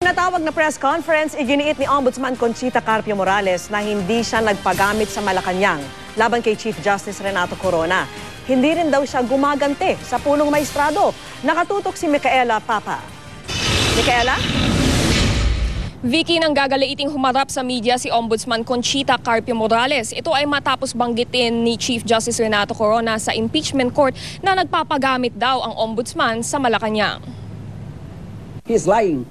Natawag na press conference, iginiit ni Ombudsman Conchita Carpio Morales na hindi siya nagpagamit sa Malacanang laban kay Chief Justice Renato Corona. Hindi rin daw siya gumagante sa punong maestrado. Nakatutok si Micaela Papa. Micaela? Vicky, nang gagaliiting humarap sa media si Ombudsman Conchita Carpio Morales. Ito ay matapos banggitin ni Chief Justice Renato Corona sa impeachment court na nagpapagamit daw ang ombudsman sa Malacanang. He is lying.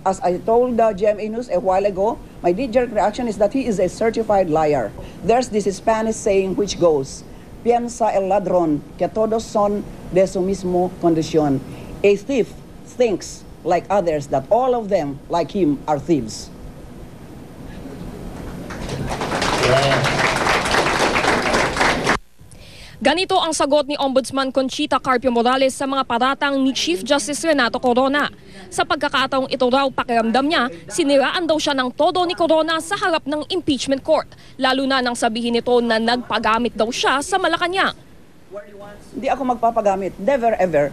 As I told the GMA News a while ago, my knee-jerk reaction is that he is a certified liar. There's this Spanish saying which goes, piensa el ladrón que todos son de su mismo condición. A thief thinks like others that all of them, like him, are thieves. Ganito ang sagot ni Ombudsman Conchita Carpio Morales sa mga paratang ni Chief Justice Renato Corona. Sa pagkakataong ito raw pakiramdam niya, siniraan daw siya ng todo ni Corona sa harap ng impeachment court. Lalo na nang sabihin nito na nagpagamit daw siya sa Malacanang. Hindi ako magpapagamit. Never ever.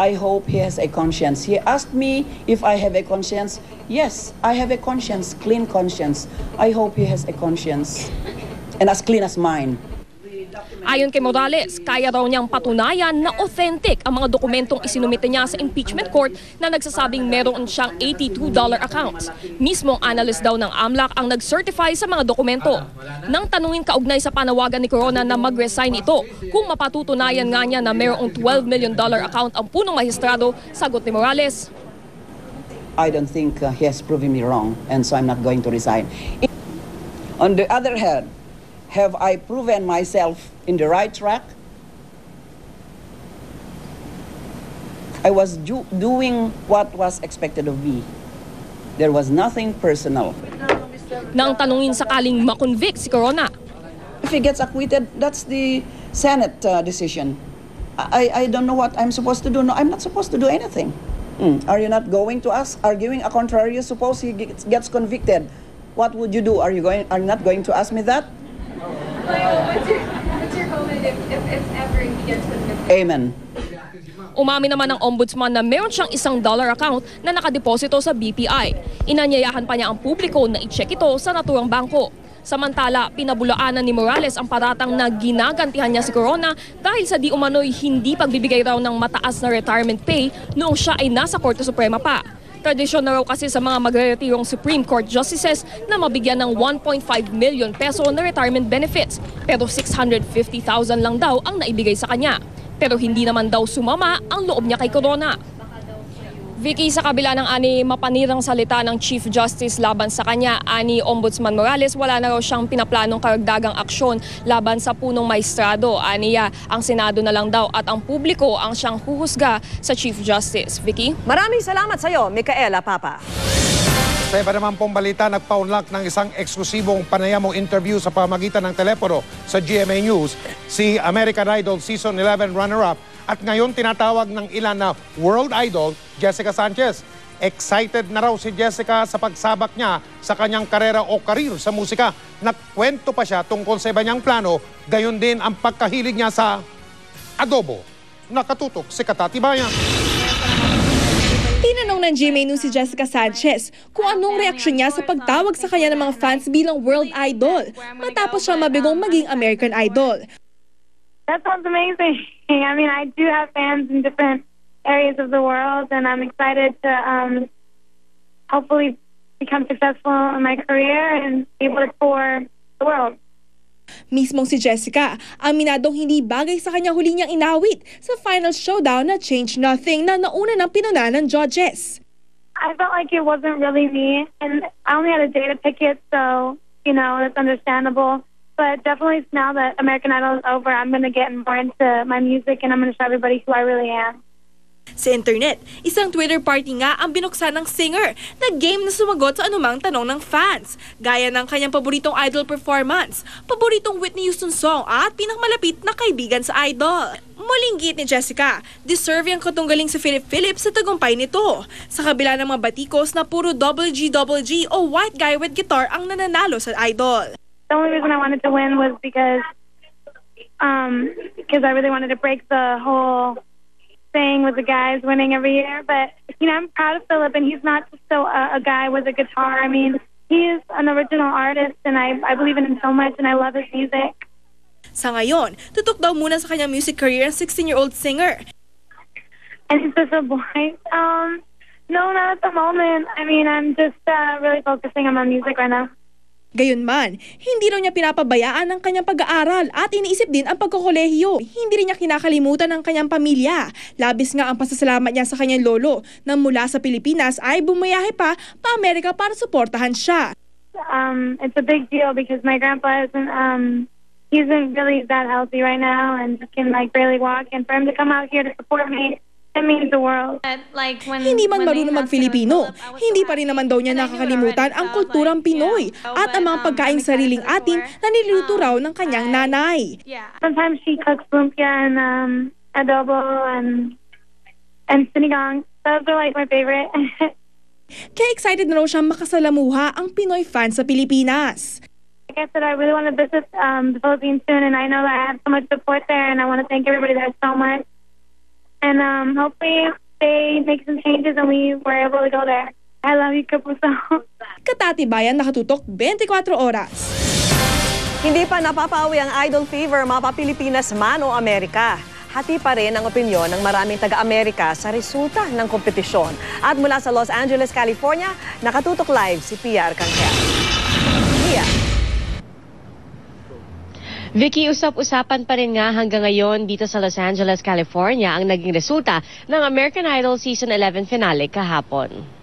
I hope he has a conscience. He asked me if I have a conscience. Yes, I have a conscience, clean conscience. I hope he has a conscience. And as clean as mine. Ayon kay Morales, kaya raw niyang patunayan na authentic ang mga dokumentong isinumite niya sa impeachment court na nagsasabing meron siyang $82 accounts. Mismong analyst daw ng AMLAC ang nag-certify sa mga dokumento. Nang tanungin kaugnay sa panawagan ni Corona na mag-resign ito, kung mapatutunayan nga niya na merong $12 million account ang punong magistrado, sagot ni Morales, I don't think he has proven me wrong, and so I'm not going to resign. On the other hand, have I proven myself in the right track? I was doing what was expected of me. There was nothing personal. Nang tanungin sakaling makonvict si Corona, if he gets acquitted, that's the Senate decision. I don't know what I'm supposed to do. No, I'm not supposed to do anything. Are you not going to us arguing a contrary? Suppose he gets convicted. What would you do? Are you not going to ask me that? What's your comment if ever he gets convicted? Amen. Umamin naman ng ombudsman na meron siyang $1 account na nakadeposito sa BPI. Inanyayahan pa niya ang publiko na i-check ito sa naturang bangko. Samantala, pinabulaanan ni Morales ang paratang na ginagantihan niya si Corona dahil sa di umano'y hindi pagbibigay raw ng mataas na retirement pay noong siya ay nasa Korte Suprema pa. Tradisyon na raw kasi sa mga magreretirong Supreme Court Justices na mabigyan ng 1.5 million peso na retirement benefits. Pero 650,000 lang daw ang naibigay sa kanya. Pero hindi naman daw sumama ang loob niya kay Corona. Vicky, sa kabila ng mapanirang salita ng Chief Justice laban sa kanya, Ombudsman Morales, wala na raw siyang pinaplanong karagdagang aksyon laban sa punong maestrado. Aniya, ang Senado na lang daw at ang publiko ang siyang huhusga sa Chief Justice. Vicky? Maraming salamat sa iyo, Micaela Papa. Sa iba naman pong balita, nagpaunlak ng isang eksklusibong panayamong interview sa pamagitan ng telepono sa GMA News si American Idol Season 11 runner-up at ngayon tinatawag ng ilan na World Idol, Jessica Sanchez. Excited na raw si Jessica sa pagsabak niya sa kanyang karera o karir sa musika. Nagkwento pa siya tungkol sa iba niyang plano, gayon din ang pagkahilig niya sa adobo. Nakatutok si Katati Bayan. Tinanong ng GMA News si Jessica Sanchez kung anong reaksyon niya sa pagtawag sa kanya ng mga fans bilang World Idol matapos siya mabigong maging American Idol. That sounds amazing. I mean, I do have fans in different areas of the world, and I'm excited to hopefully become successful in my career and be able to tour the world. Mismong si Jessica, aminadong hindi bagay sa kanya huli niyang inawit sa final showdown na Change Nothing na nauna ng pinuna ng judges. I felt like it wasn't really me, and I only had a day to pick it, so, you know, that's understandable. But definitely now that American Idol is over, I'm going to get more into my music and I'm going to show everybody who I really am. Sa internet, isang Twitter party nga ang binuksan ng singer na game na sumagot sa anumang tanong ng fans. Gaya ng kanyang paboritong Idol performance, paboritong Whitney Houston song at pinakamalapit na kaibigan sa Idol. Muling giit ni Jessica, deserve ang katunggaling si Philip Phillips sa tagumpay nito. Sa kabila ng mga batikos na puro WG o white guy with guitar ang nananalo sa Idol. The only reason I wanted to win was because I really wanted to break the whole thing with the guys winning every year. But I'm proud of Philip, and he's not just a guy with a guitar. I mean, he is an original artist, and I believe in him so much, and I love his music. Sa ngayon, tutok daw muna sa kanyang music career ang 16-year-old singer. And is this a boy? No, not at the moment. I mean, I'm just really focusing on my music right now. Gayunman, hindi raw niya pinapabayaan ang kanyang pag-aaral at iniisip din ang pagkokolehiyo. Hindi rin niya kinakalimutan ang kanyang pamilya. Labis nga ang pasasalamat niya sa kanyang lolo na mula sa Pilipinas ay bumayahe pa Amerika para suportahan siya. It's a big deal because my grandpa isn't really that healthy right now and can barely walk, and for him to come out here to support me, it means the world. Hindi man marunong mag-Filipino, hindi pa rin naman daw niya nakakalimutan ang kulturang Pinoy at ang mga pagkaing sariling atin na niluluto raw ng kanyang nanay. Sometimes she cooks lumpia and adobo and sinigang. Those are my favorite. Kaya excited na raw siyang makasalamuha ang Pinoy fans sa Pilipinas. Like I said, I really want to visit the Philippines soon, and I know that I have so much support there, and I want to thank everybody there so much. And hopefully they make some changes and we were able to go there. I love you, Kapuso. Katatibayan, nakatutok 24 oras. Hindi pa napapawi ang idol fever, mapa-Pilipinas man o Amerika. Hati pa rin ang opinyon ng maraming taga-Amerika sa resulta ng kompetisyon. At mula sa Los Angeles, California, nakatutok live si Pia Arcangel. Pia. Vicky, usap-usapan pa rin nga hanggang ngayon dito sa Los Angeles, California ang naging resulta ng American Idol Season 11 finale kahapon.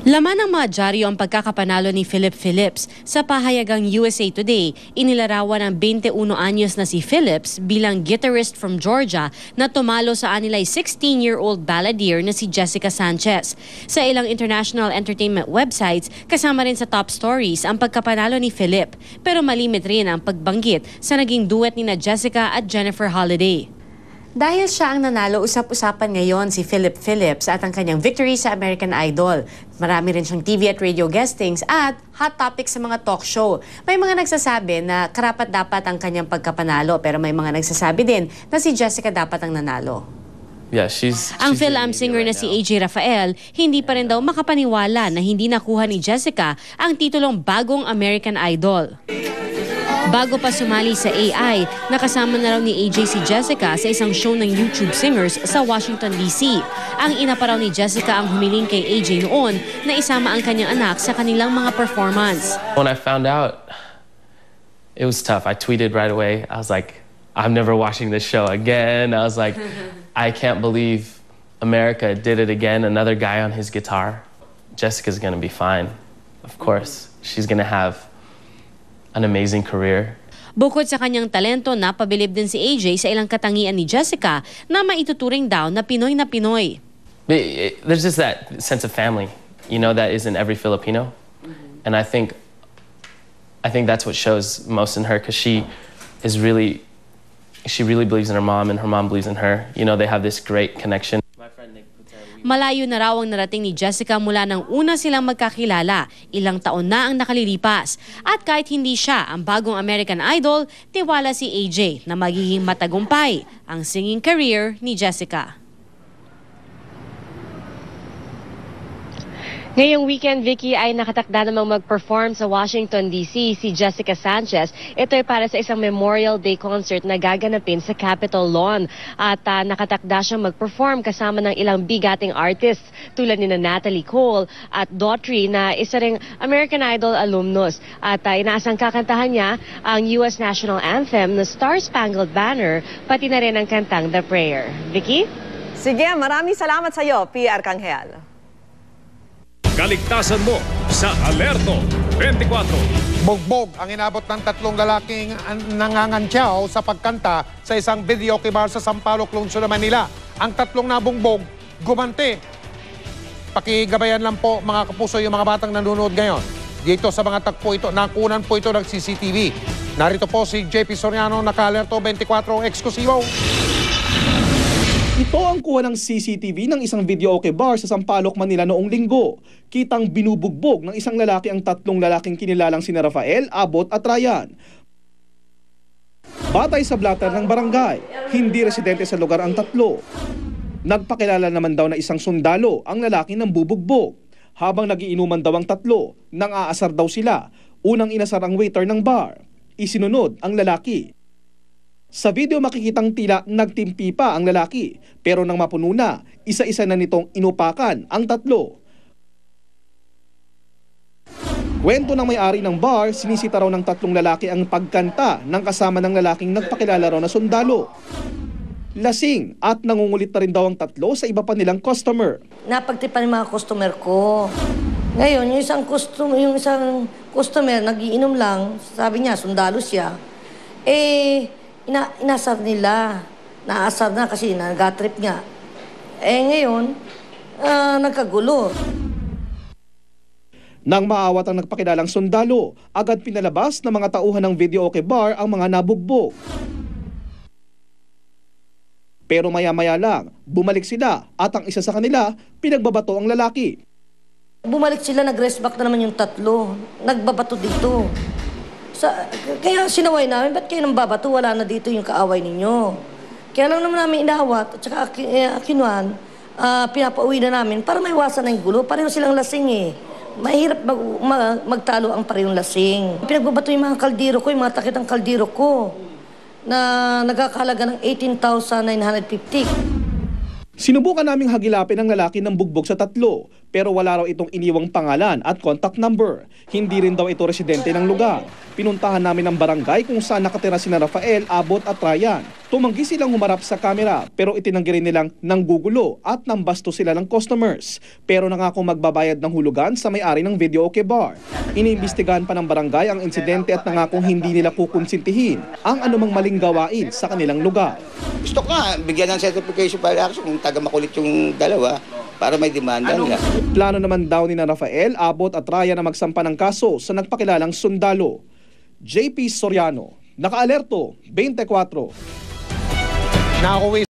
Laman ng mga dyaryo ang pagkakapanalo ni Philip Phillips. Sa pahayagang USA Today, inilarawan ng 21 anyos na si Phillips bilang guitarist from Georgia na tumalo sa anilay 16-year-old balladeer na si Jessica Sanchez. Sa ilang international entertainment websites, kasama rin sa top stories ang pagkapanalo ni Philip. Pero malimit rin ang pagbanggit sa naging duet ni na Jessica at Jennifer Holiday. Dahil siya ang nanalo, usap-usapan ngayon si Philip Phillips at ang kanyang victory sa American Idol. Marami rin siyang TV at radio guestings at hot topics sa mga talk show. May mga nagsasabi na karapat-dapat ang kanyang pagkapanalo, pero may mga nagsasabi din na si Jessica dapat ang nanalo. Yeah, she's ang Phil-Am singer na si AJ Rafael, hindi pa rin daw makapaniwala na hindi nakuha ni Jessica ang titulong bagong American Idol. Bago pa sumali sa AI, nakasama na raw ni AJ si Jessica sa isang show ng YouTube singers sa Washington, D.C. Ang ina pa raw ni Jessica ang humiling kay AJ noon na isama ang kanyang anak sa kanilang mga performance. When I found out, it was tough. I tweeted right away. I was like, I'm never watching this show again. I was like, I can't believe America did it again. Another guy on his guitar. Jessica's going to be fine. Of course, she's going to have an amazing career. Bukod sa kanyang talento, napabilib din si AJ sa ilang katangian ni Jessica na maituturing daw na Pinoy na Pinoy. There's just that sense of family, you know, that is in every Filipino. And I think that's what shows most in her, because she really believes in her mom and her mom believes in her. You know, they have this great connection. Malayo na raw ang narating ni Jessica mula nang una silang magkakilala. Ilang taon na ang nakalilipas. At kahit hindi siya ang bagong American Idol, tiwala si AJ na magiging matagumpay ang singing career ni Jessica. Ngayong weekend, Vicky, ay nakatakda namang mag-perform sa Washington, D.C. si Jessica Sanchez. Ito ay para sa isang Memorial Day concert na gaganapin sa Capitol Lawn. At nakatakda siyang mag-perform kasama ng ilang bigating artists tulad ni Natalie Cole at Daughtry na isa ring American Idol alumnus. At inaasang kakantahan niya ang U.S. National Anthem na Star-Spangled Banner, pati na rin ang kantang The Prayer. Vicky? Sige, maraming salamat sa iyo, Pia Arcangel. Kaligtasan mo sa Alerto 24. Bugbog ang inabot ng 3 lalaking nangangantyaw sa pagkanta sa isang videoke bar sa Sampaloc, Lungsod ng Manila. Ang 3 nabungbog, gumanti. Pakigabayan lang po mga kapuso yung mga batang nanonood ngayon. Dito sa mga tagpo ito, nakunan po ito ng CCTV. Narito po si JP Soriano, naka-Alerto 24 eksklusibo. Ito ang kuha ng CCTV ng isang videoke bar sa Sampaloc, Manila noong linggo. Kitang binubugbog ng isang lalaki ang 3 lalaking kinilalang sina Rafael, Abot at Ryan. Batay sa blatter ng barangay, hindi residente sa lugar ang tatlo. Nagpakilala naman daw na isang sundalo ang lalaki ng bubugbog. Habang nagiinuman daw ang tatlo, nang aasar daw sila, unang inasar ang waiter ng bar. Isinunod ang lalaki. Sa video makikitang tila nagtimpi pa ang lalaki, pero nang mapuno na, isa-isa na nitong inupakan ang tatlo. Kwento ng may-ari ng bar, sinisita raw ng tatlong lalaki ang pagkanta ng kasama ng lalaking nagpakilala raw na sundalo. Lasing at nangungulit na rin daw ang tatlo sa iba pa nilang customer. Napagtipan yung mga customer ko. Ngayon, yung isang customer nagiinom lang, sabi niya, sundalo siya. Inasar nila. Naasar na kasi nag-trip nga. Ngayon, nagkagulo. Nang maawat ang nagpakilalang sundalo, agad pinalabas ng mga tauhan ng Video OK Bar ang mga nabugbog. Pero maya-maya lang, bumalik sila at ang isa sa kanila, pinagbabato ang lalaki. Bumalik sila, nag-rest back na naman yung tatlo. Nagbabato dito. Kaya sinaway namin, ba't kayo nang babato? Wala na dito yung kaaway ninyo. Kaya lang naman namin inawat at saka kinuan, pinapauwi na namin para maiwasan na yung gulo. Pareho silang lasing eh. Mahirap magtalo ang parehong lasing. Pinagbabato yung mga kaldero ko, yung mga takit ng kaldero ko na nagkakahalaga ng 18,950. Sinubukan naming hagilapin ang lalaki ng bugbog sa tatlo, pero wala raw itong iniwang pangalan at contact number. Hindi rin daw ito residente ng lugar. Pinuntahan namin ang barangay kung saan nakatira sina Rafael, Abot at Ryan. Tumanggi silang humarap sa kamera, pero itinanggi rin nilang nanggugulo at nambasto sila ng customers. Pero nangako magbabayad ng hulugan sa may-ari ng Video OK Bar. Iniimbestigahan pa ng barangay ang insidente at nangakong hindi nila kukonsintihin ang anumang maling gawain sa kanilang lugar. Gusto ko nga, bigyan ng certification para kung taga makulit yung dalawa para may demanda nila. Plano naman daw ni na Rafael, Abot at Ryan na magsampa ng kaso sa nagpakilalang sundalo. JP Soriano, Nakaalerto, 24. Nauwi